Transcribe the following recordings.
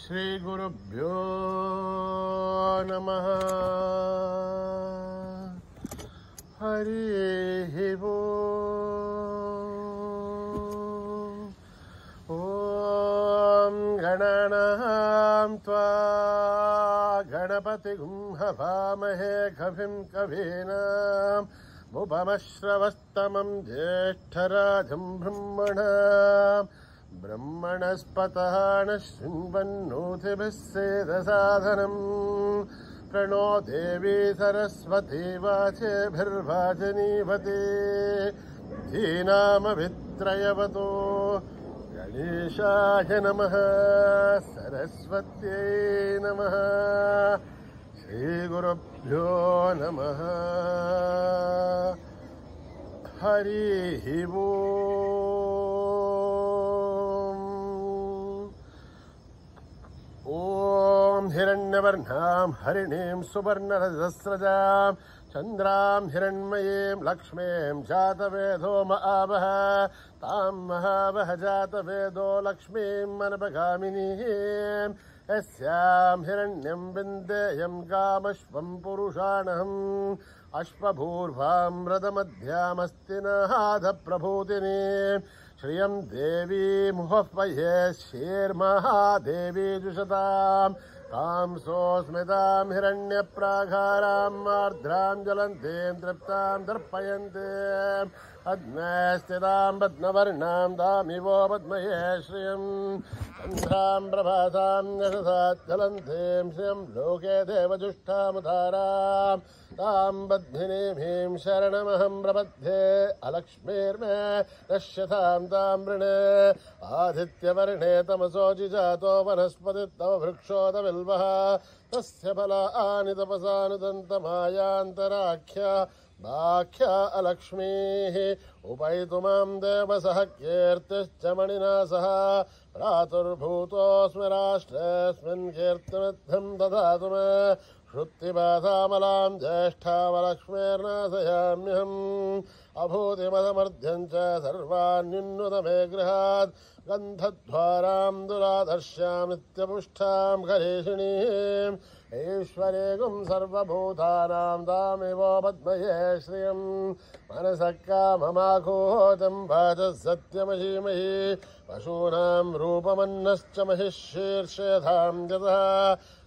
श्रीगुरुभ्यो नमः। हरिः ओम्। ॐ गणानां त्वा गणपतिगुं हवामहे कविं कवीनाम् उपमश्रवस्तमं ज्येष्ठराजं ब्रह्मणाम् ब्रह्मणस्पतः नः शृण्वन्नोतिभिः सेदसादनम् प्रणो देवी सरस्वती वाचेभिर्वाचनीवती धीनामभित्रयवतो गणेशाय नमः सरस्वत्यै नमः श्रीगुरुभ्यो नमः। हरिः ओम्। ॐ हिरण्यवर्णां हरिणीं सुवर्णरजस्रजां चन्द्रां हिरण्मयीं लक्ष्मीं जातवेदो महावः तां महावः जातवेदो लक्ष्मीं मनपगामिनीं यस्यां हिरण्यं विन्देयं कामश्वं पुरुषाणहम् अश्वभूर्वां रथमध्यामस्ति नादप्रभूतिनी श्रियं देवी मुहह्वये शेर्महादेवी जुषतां तां सोऽस्मितां हिरण्यप्राकारां आर्द्रां ज्वलन्तीं तृप्तां दर्पयन्तीं पद्मे स्थितां पद्मवर्णां तामिवो पद्मये श्रियं चन्द्रां प्रभासां यशसा ज्वलन्तीं श्रियं लोके देवजुष्टामुदारां तां बद्धिनीं शरणमहं प्रपद्ये अलक्ष्मीर्मे नश्यतां तां वृणे आदित्यवर्णे तमसोऽजि जातो वनस्पतिस्तव वृक्षोदविल्वः तस्य फलानि तपसानुदन्तमायान्तराख्या बाख्या अलक्ष्मीः उपैतुमां देवसः कीर्तिश्च मणिना सह प्रातुर्भूतोऽस्मि राष्ट्रेऽस्मिन् कीर्तिमिद्धं ददातु मे श्रुतिबाधामलां ज्येष्ठामलक्ष्मीर्नाशयाम्यहम् अभूतिमदमर्ध्यं च सर्वान्युन्नुतमे गृहात् गन्धद्वारां दुराधर्ष्यां नित्यपुष्टां करेषिणीम् ईश्वरेगुं सर्वभूतानां तामिव पद्मये श्रियं मनसः काममाकोहतं वाचः सत्यमशीमहि पशूनां रूपमन्नश्च महिः शीर्षेधां यतः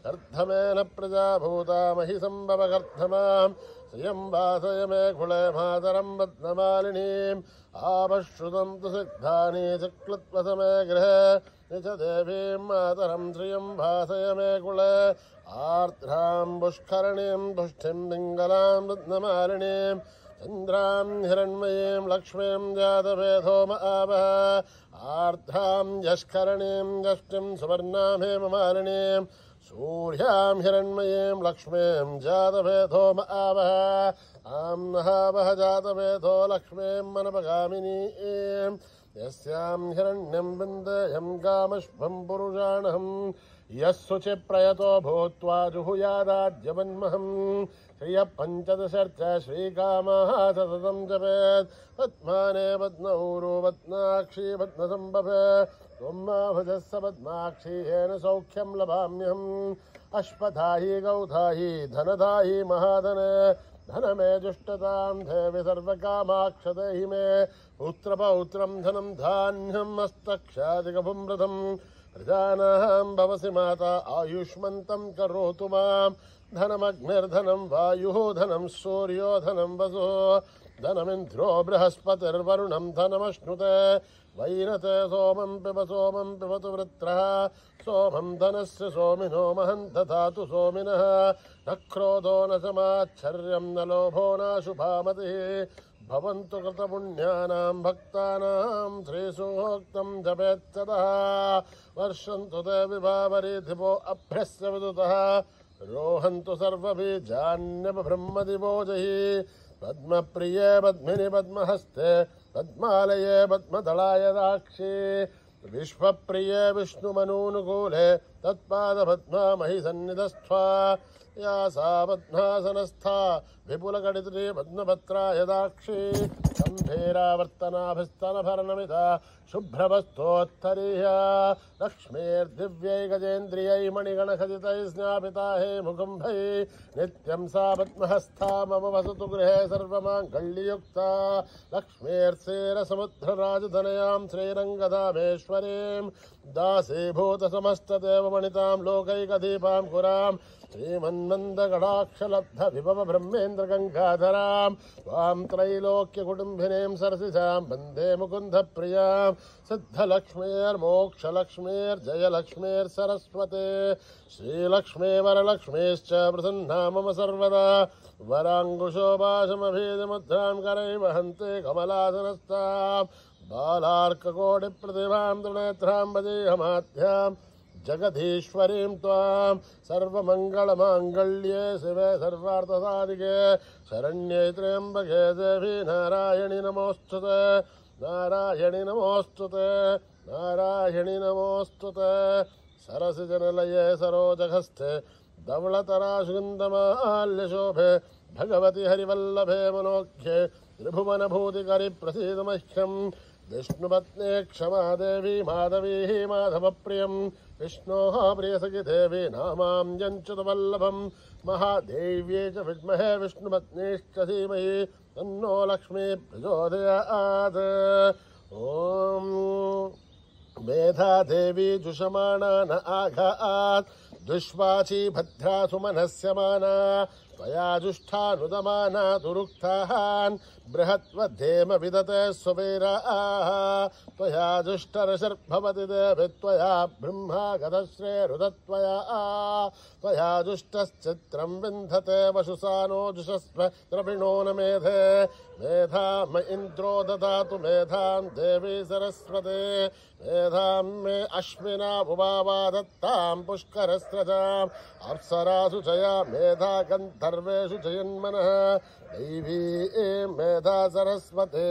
कर्धमेन प्रजाभूता महि सम्भवकर्धमां श्रियं वासय मे कुले मातरं पद्ममालिनीम् आपश्रुतं तु सिद्धानि चक्लत्वसमे गृहे निच देवीं मातरं श्रियं भासय मे कुले आर्द्रां पुष्करणीं पुष्टिं पिङ्गलां रत्नमालिनीं चन्द्रां हिरण्मयीं लक्ष्मीं जातवेदो महावः आर्द्रां यष्करणीं यष्टिं सुवर्णां हेममालिनीं सूर्यां हिरण्मयीं लक्ष्मीं जातवेदो महावः आं महावः जातवेदो लक्ष्मीं मनपगामिनीं यस्यां हिरण्यं विन्देयं कामश्वं पुरुषाणहम् यः शुचिप्रयतो भूत्वा जुहुयादाद्यवन्महम् श्रियः पञ्चदशर्च श्रीकामः सततं जपेत् पद्माने पद्मौरो पद्माक्षी पद्मसम्भवे त्वं मा भजः स पद्माक्षी येन सौख्यं लभाम्यहम् अश्वधायि गौधायि धनधायि महाधन धनमे जुष्टतां देवि सर्वकामाक्षदेहि मे पुत्रपौत्रं धनं धान्यं हस्तक्षादिकपुंरथम् प्रजानां भवसि माता आयुष्मन्तं करोतु मां धनमग्निर्धनं वायुः धनं सूर्यो धनं वसुः धनमिन्द्रो बृहस्पतिर्वरुणं धनमश्नुते वैनते सोमं पिबतु वृत्रः सोमं धनस्य सोमिनो महं दधातु सोमिनः न क्रोधो न समाच्छर्यं न लोभो नाशुभामतिः भवन्तु कृतपुण्यानां भक्तानां श्रीसूक्तं जपेत्सदः वर्षन्तु ते विभावरीधिपो अभ्यस्य विदुतः रोहन्तु सर्वबीजान्यपब्रह्मदिवोजहि पद्मप्रिये पद्मिनि पद्महस्ते पद्मालये पद्मदलाय दाक्षी विश्वप्रिये विष्णुमनूनुकूले तत्पादपद्मा महि सन्निधस्त्वा या सा पद्मासनस्था विपुलकटितटे पद्मपत्रायदाक्षी गम्भीरावर्तनाभिस्तनभरणमिता शुभ्रवस्तोत्तरीया लक्ष्मीर्दिव्यै गजेन्द्रियै मणिगणखचितैः स्नापिता हे मुकुम्भैः नित्यं सा पद्महस्था मम वसतु गृहे सर्वमाङ्गल्ययुक्ता लक्ष्मीर्षेरसमुद्रराजधनयां श्रीरङ्गधामेश्वरीं दासीभूतसमस्तदेवमणितां लोकैकदीपां पुरां श्रीमन्मन्दगडाक्षलब्धविभव ब्रह्मेन्द्रगङ्गाधरां त्वां त्रैलोक्यकुटुम्बिनीं सरसिजां वन्दे मुकुन्दप्रियां सिद्धलक्ष्मीर्मोक्षलक्ष्मीर्जयलक्ष्मीर्सरस्वते श्रीलक्ष्मी वरलक्ष्मीश्च प्रसन्ना मम सर्वदा वराङ्कुशोपाशमभीतिमुद्रां करैः वहन्ते कमलासनस्तां बालार्ककोटिप्रतिभां त्रिनेत्रां भजेऽहमाद्यां जगदीश्वरीं त्वां सर्वमङ्गलमाङ्गल्ये शिवे सर्वार्थसाधिके शरण्ये त्र्यम्बके देवी नारायणि नमोऽस्तुते नारायणि नमोऽस्तुते नारायणि नमोऽस्तुते सरसिजनलये सरोजहस्ते धवलतराशुगन्धमाल्यशोभे भगवति हरिवल्लभे मनोख्ये त्रिभुवनभूतिकरि प्रसीद मह्यं विष्णुपत्नी क्षमा देवी माधवी माधवप्रियं विष्णोः प्रियसखि देवी नामाम्यञ्च्युतवल्लभं महादेव्यै च विद्महे विष्णुपत्नीश्च धीमहि तन्नो लक्ष्मी प्रचोदयात् ॐ मेधा देवी जुषमाणा न आघात् दुष्वाची भद्रा सुमनस्यमाना त्वया जुष्ठानुदमाना दुरुक्तान् बृहत्वधेम विदते स्ववीराः त्वया जुष्टरशर्भवति देवि त्वया ब्रह्मा गतश्रेरुदत्वया त्वया जुष्टश्चित्रं विन्धते वशुसानो जुषस्व द्रविणो न मेधे मेधा म इन्द्रो ददातु मेधां देवी सरस्वते मेधां मे अश्विना उभावा दत्तां पुष्करस्रजाम् अप्सरासु चया मेधा गन्धर्वेषु जयन्मनः दैवी मेधा सरस्वते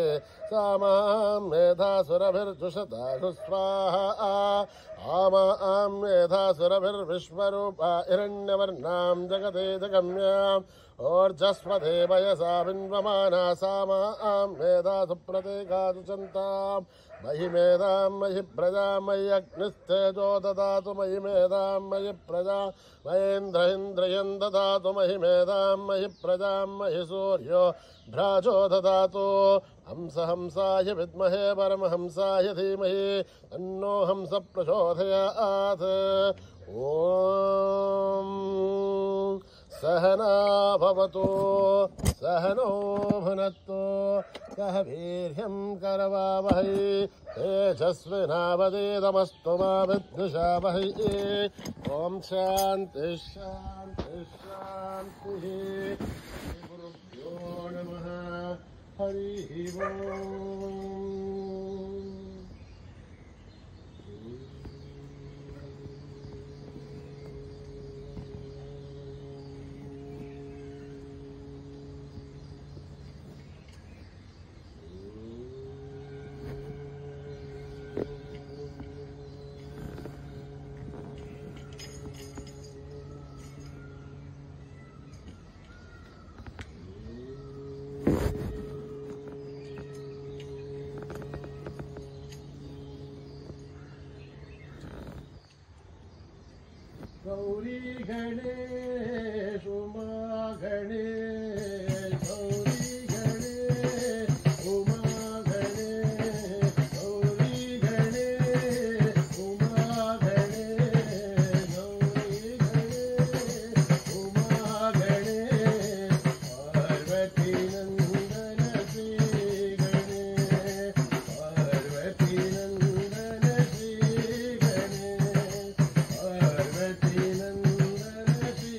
सा मां मेधासुरभिर्जुषदाशु स्वाहा आमां मेधासुरभिर्विश्वरूपा हिरण्यवर्णां जगते जगम्याम् ओर्जस्वते वयसा बिन्वमाना सा मां मेधासु प्रतीकासु चन्ताम् मयि मेधां मयि प्रजा मयि अग्निस्तेजो ददातु मयि मेधां मयि प्रजा मयेन्द्र इन्द्रियं ददातु मयि मेधां मयि प्रजां मयि सूर्यो भ्राजो ददातु हंस हंसाय विद्महे परमहंसाय धीमहि तन्नो हंस प्रचोदयात् ॐ सहना भवतु सहनो भुनक्तु सह वीर्यं करवावहै तेजस्विनावधीतमस्तु मा विद्विषावहै ॐ शान्ति शान्ति शान्तिः गुरुभ्यो नमः हरिः ओम् गौरी गणेश उमा गणेश गौरी गणेश उमा गणेश गौरी गणेश उमा गणेश गौरी गणेश उमा गणेश पार्वती नंदन श्री गणेश पार्वती नंदन श्री गणेश पार्वती नंदन श्री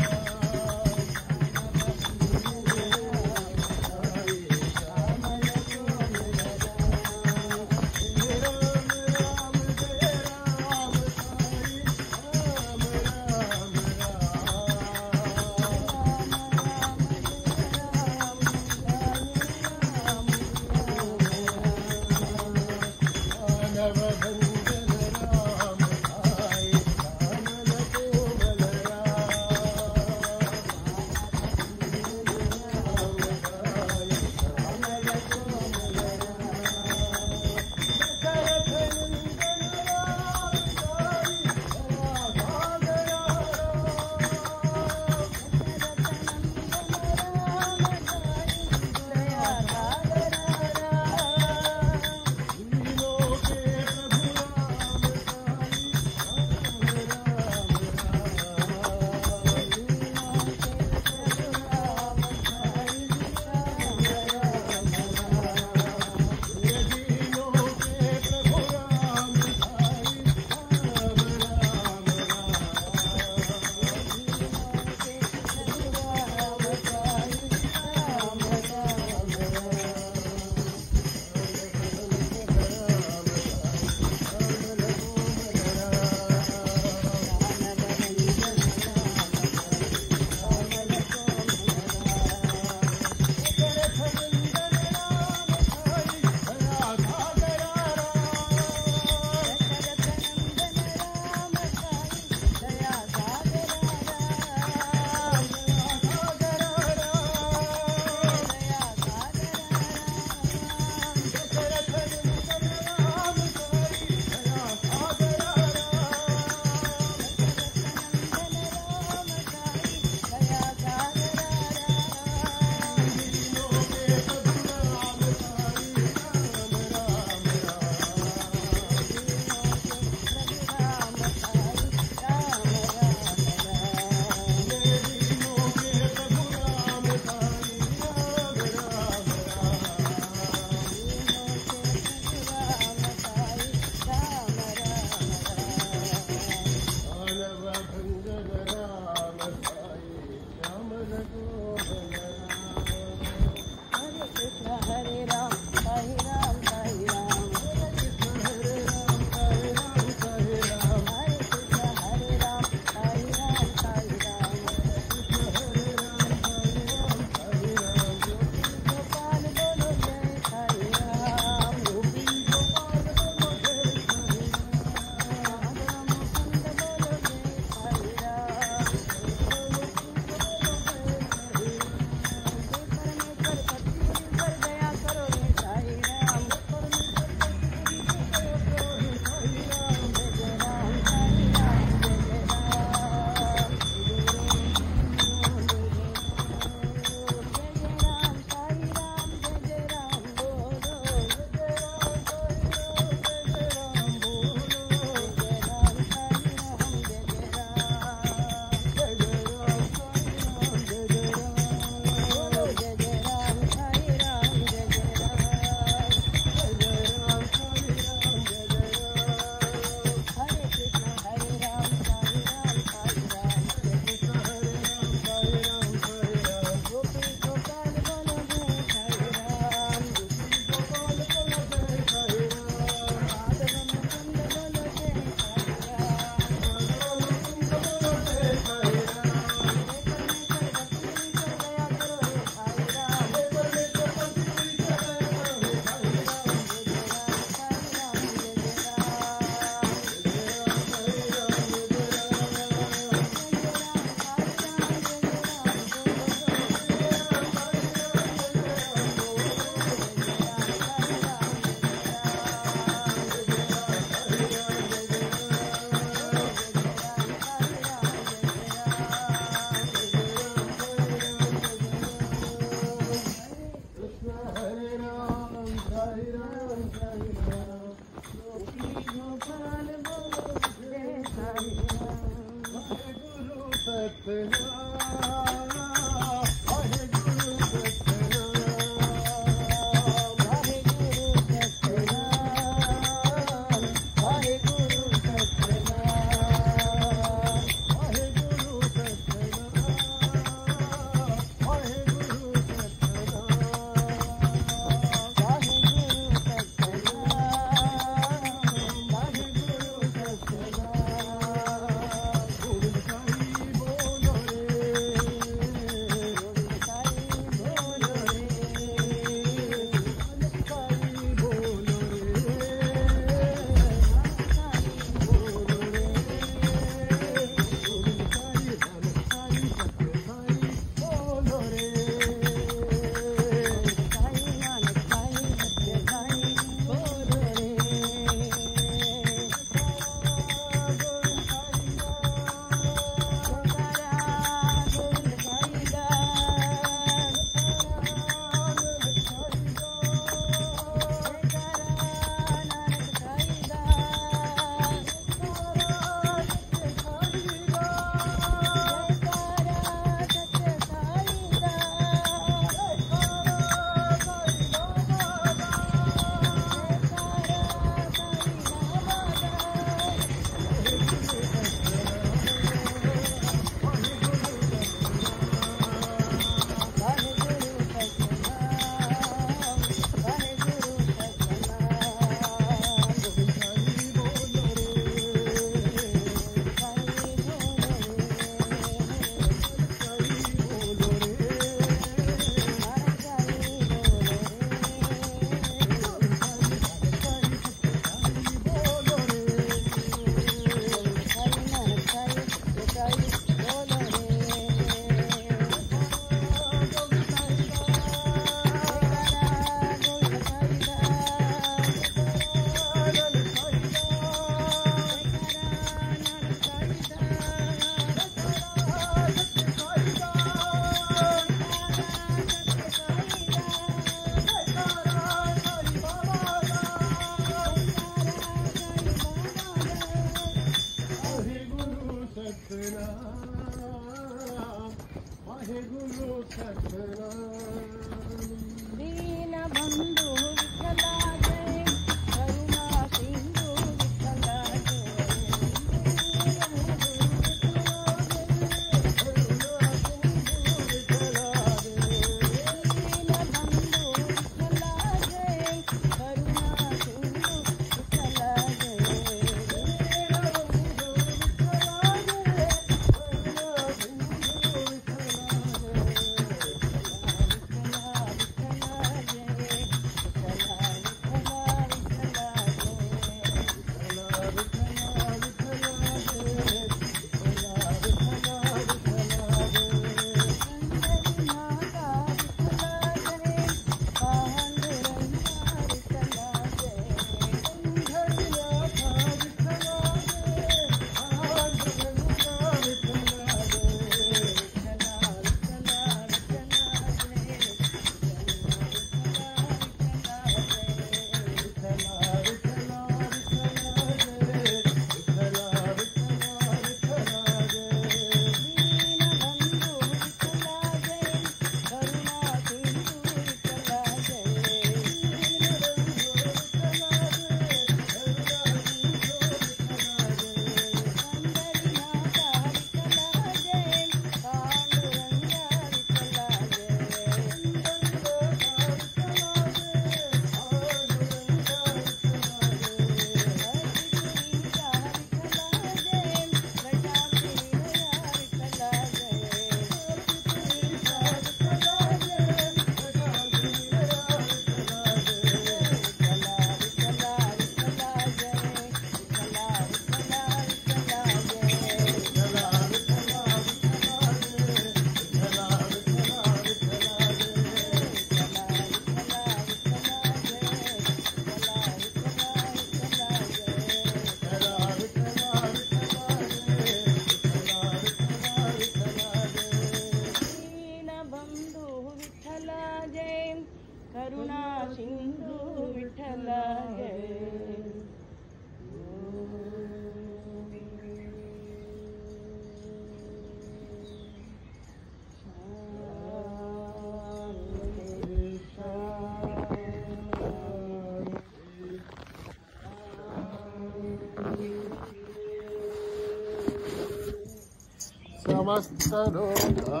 समस्त लोका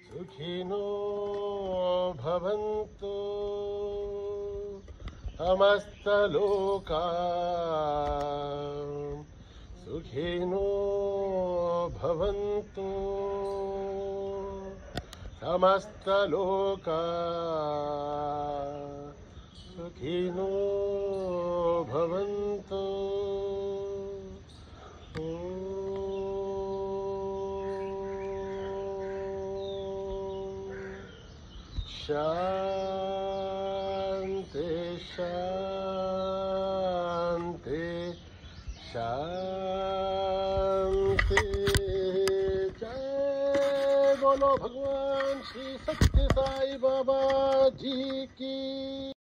सुखिनो भवन्तु समस्त लोका सुखिनो भवन्तु समस्त लोका सुखिनो भवन्तु शांति शांति शांति। जय बोलो भगवान श्री सत्य साई बाबा जी की।